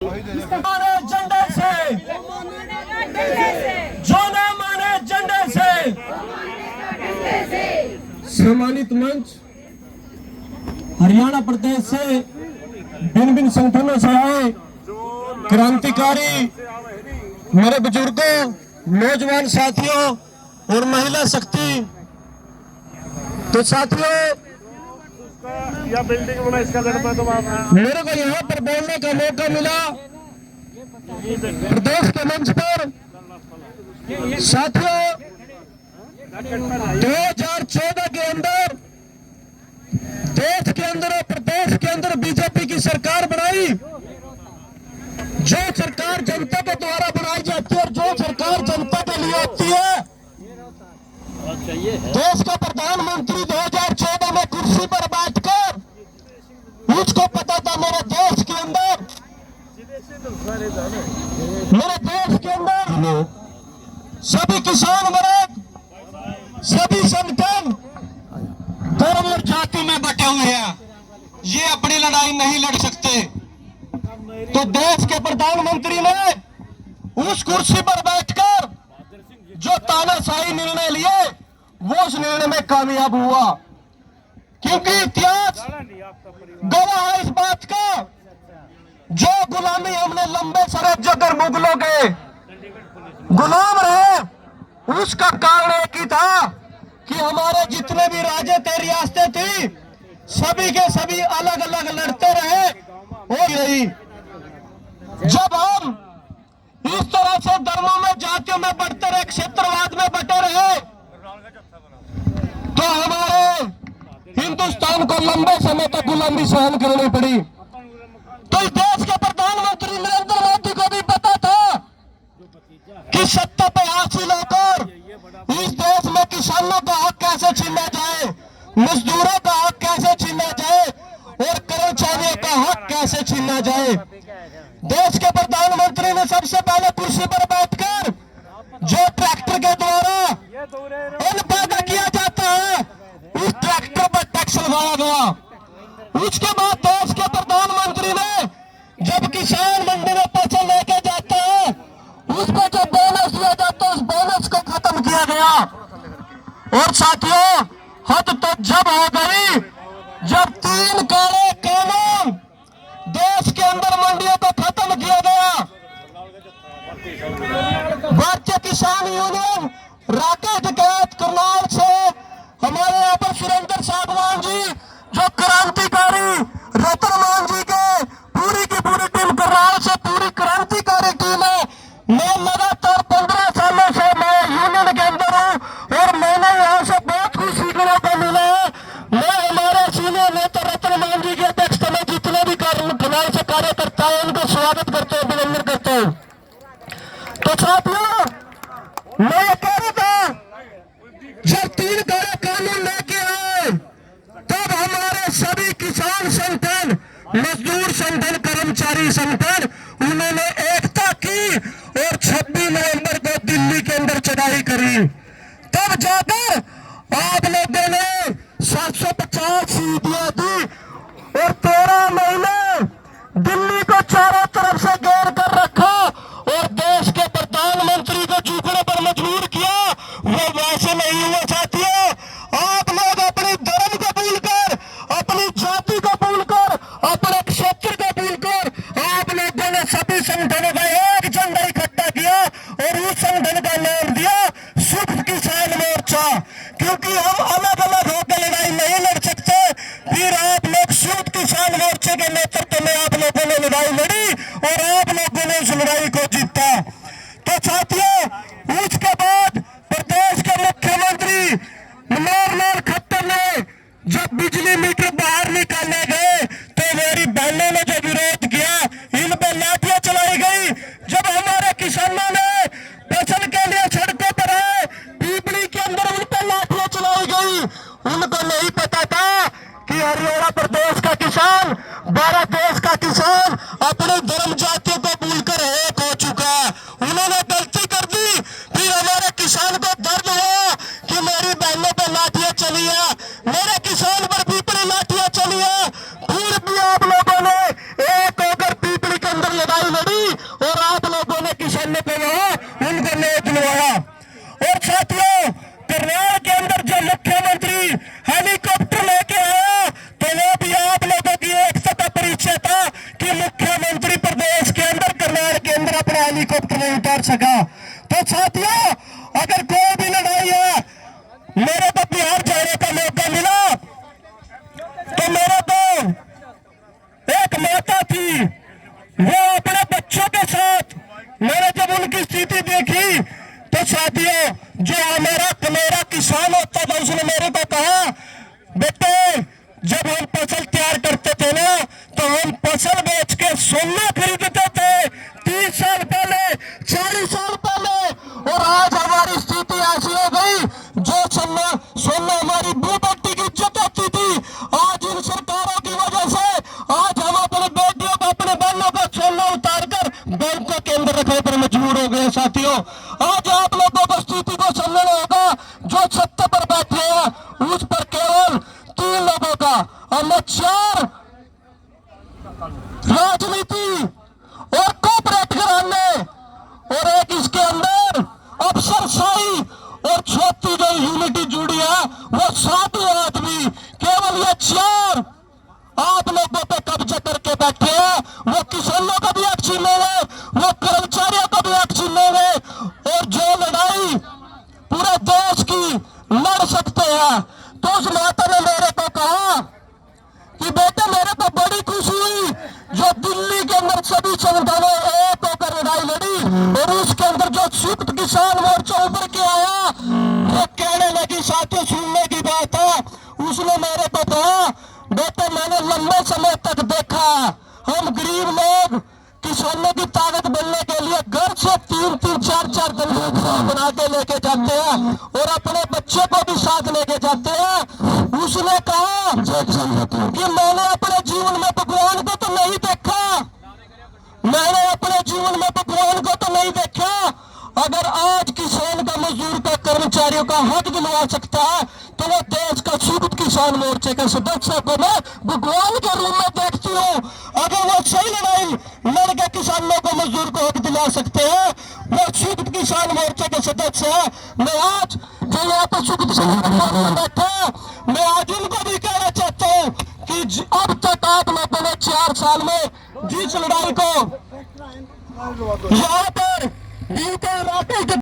माने झंडे से, जो न माने झंडे से। सम्मानित मंच, हरियाणा प्रदेश से भिन्न भिन्न संगठनों से आए क्रांतिकारी मेरे बुजुर्गों, नौजवान साथियों और महिला शक्ति। तो साथियों, या बिल्डिंग बना इसका लड़का तो मेरे को यहाँ पर बोलने का मौका मिला प्रदेश के मंच पर। साथियों, 2014 के अंदर देश के अंदर और प्रदेश के अंदर बीजेपी की सरकार बनाई। जो सरकार जनता के द्वारा बनाई जाती है और जो सरकार जनता के लिए होती है, देश का प्रधानमंत्री 2014 में कुर्सी पर बैठकर मुझको पता था मेरे देश के अंदर सभी किसान वर्ग, सभी संगठन धर्म और जाति में बटे हुए हैं। ये अपनी लड़ाई नहीं लड़ सकते। तो देश के प्रधानमंत्री ने उस कुर्सी पर बैठकर जो तानाशाही निर्णय लिए, वो उस निर्णय में कामयाब हुआ। क्योंकि इतिहास गवाह है इस बात का, जो गुलामी हमने लंबे समय जगह मुगलों के गुलाम रहे, उसका कारण एक ही था कि हमारे जितने भी राज्य थे, रियासतें थी, सभी के सभी अलग अलग लड़ते रहे। और यही जब हम इस तरह से धर्मों में, जातियों में बढ़ते रहे, क्षेत्रवाद में बटे रहे, तो हमारे हिंदुस्तान को लंबे समय तक गुलामी सहन करनी पड़ी। तो इस देश के प्रधानमंत्री नरेंद्र मोदी को भी पता था कि सत्ता पे हासिल होकर इस देश में किसानों का हक कैसे छीना जाए, मजदूरों का हक कैसे छीना जाए और कर्मचारियों का हक कैसे छीना जाए। देश के प्रधानमंत्री ने सबसे पहले कुर्सी पर बैठकर जो ट्रैक्टर के द्वारा अन्न पैदा किया जाता है, उस ट्रैक्टर पर टैक्स लगाया गया। उसके बाद देश के प्रधानमंत्री ने जब किसान मंडी में फसल लेके जाता है, उसमें जो बोनस दिया जाता है, उस बोनस को खत्म किया गया। और साथियों, हद तो जब हो गई जब 3 काले कानून देश के अंदर मंडियों को खत्म किया गया। भारतीय किसान यूनियन राकेश टिकैत करनाल से हमारे यहाँ पर सुरेंद्र सागवान जी, जो क्रांतिकारी रतन मान जी के पूरी की पूरी टीम करनाल से, पूरी क्रांतिकारी टीम है। मैं लगातार 15 सालों से मैं यूनियन के अंदर हूँ और मैंने यहाँ से बहुत कुछ सीखने को मिला है। मैं हमारे सीनियर नेता रतन मान जी की अध्यक्षता में जितने भी करनाल से कार्यकर्ता है, उनको स्वागत करते हैं, अभिनंदन करते हैं। तो साथियों, मैं ये कह रहा था, जब 3 काले कानून लेके आए, तब हमारे सभी किसान संगठन, मजदूर संगठन, कर्मचारी संगठन, उन्होंने एकता की और 26 नवंबर को दिल्ली के अंदर चढ़ाई करी। तब जाकर आप लोगों ने 750 सीटें दी और 13 महीने दिल्ली को चारों तरफ से घेर कर रखा और देश के प्रधानमंत्री को झुकने पर मजबूर किया। वो वैसे नहीं हुआ साथियों। आप लोग अपने धर्म को भूलकर, अपनी जाति को भूलकर, अपने क्षेत्र को भूलकर आप लोगों ने सभी संगठनों का एक झंडा इकट्ठा किया और उस संगठन का नाम दिया शुभ किसान मोर्चा। क्योंकि हम अलग अलग होकर लड़ाई नहीं लड़ सकते। फिर आप लोग शुभ किसान मोर्चे के नेतृत्व में आप लोगों ने लड़ाई लड़ी और आप लोगों ने उस लड़ाई को जीता। तो साथियों, उसके बाद प्रदेश के मुख्यमंत्री मनोहर खट्टर ने जब बिजली मीटर बाहर निकालने गए, तो मेरी बहनों ने जो विरोध किया, इन पर लाठियां चलाई गई। जब हमारे किसानों ने फसल के लिए सड़कों पर आए, पीपली के अंदर उन पर लाठियां चलाई गई। उनको नहीं पता था कि हरियाणा प्रदेश का किसान, भारत देश का किसान अपने धर्म जातियों को भूलकर एक हो चुका है। उन्होंने गलती कर दी। फिर हमारे किसान को दर्द हुआ कि मेरी बहनों पर लाठियां चली है, मेरे किसान पर पीपली लाठियां चली है। अंदर अपना हेलीकॉप्टर नहीं उतार सका। तो साथियों, अगर कोई भी लड़ाई है, मेरे को बिहार जाने का मौका मिला तो मेरे को एक माता थी, वो अपने बच्चों के साथ, मैंने जब उनकी स्थिति देखी तो साथियों, जो मेरा किसान होता था, उसने मेरे को कहा, बेटे जब हम फसल तैयार करते थे ना, तो हम फसल बेच के सोना खरीदते थे 30 साल पहले, 40 साल पहले, और आज हमारी स्थिति ऐसी हो गई, जो सोना हमारी बेटी की इज्जत होती थी, आज इन सरकारों की वजह से आज हम अपने बेटियों को, अपने बहनों को सोना उतार कर बैंकों के अंदर रखने पर मजबूर हो गए। साथियों, आज आप लोगों को स्थिति को समझना होगा, जो सत्ता पर बैठे हैं उस पर केवल 3 लोगों का, हमें 4 राजनीति और कॉर्पोरेट घराने, और एक इसके अंदर अफसरशाही और छोटी जो यूनिटी जुड़ी है, वो 7 आदमी, केवल ये 4 आप लोगों पे कब्जा करके बैठे हैं। वो किसानों को भी हक छीनेंगे, वो कर्मचारियों को भी हक छीनेंगे, और जो लड़ाई पूरे देश की लड़ सकते हैं। तो उस माता ने मेरे को कहा कि बेटे, मेरे को बड़ी खुशी हुई जो दिल्ली के अंदर सभी संगठनों एक होकर लड़ाई लड़ी, और उसके अंदर जो संयुक्त किसान मोर्चा उभर के आया, वो कहने लगी, साथियों सुनने की बात है, उसने मेरे को कहा, बेटे मैंने लंबे समय तक देखा, हम गरीब लोग किसानों की ताकत बनने के लिए घर से 3-3, 4-4 दिन बना के लेके जाते हैं, और अपने बच्चे को भी साथ लेके जाते हैं। उसने कहा कि मैंने अपने जीवन में भगवान को तो नहीं देखा, मैंने अपने जीवन में भगवान को तो नहीं देखा, अगर आज किसान का, मजदूर का, कर्मचारियों का हक दिलवा सकता है, तो वो देश का संयुक्त किसान मोर्चे के सदस्य को मैं भगवान के रूप में देखती हूँ। अगर वो सही लड़ाई लड़के किसानों को, मजदूर को हक दिला सकते हैं, वो संयुक्त किसान मोर्चे के सदस्य है। मैं आज जो यहाँ पर संयुक्त किसान मोर्चे में बैठे, मैं आज उनको भी कहना चाहता हूँ कि अब तक आप लोगों ने 4 साल में जिस लड़ाई को यहाँ पर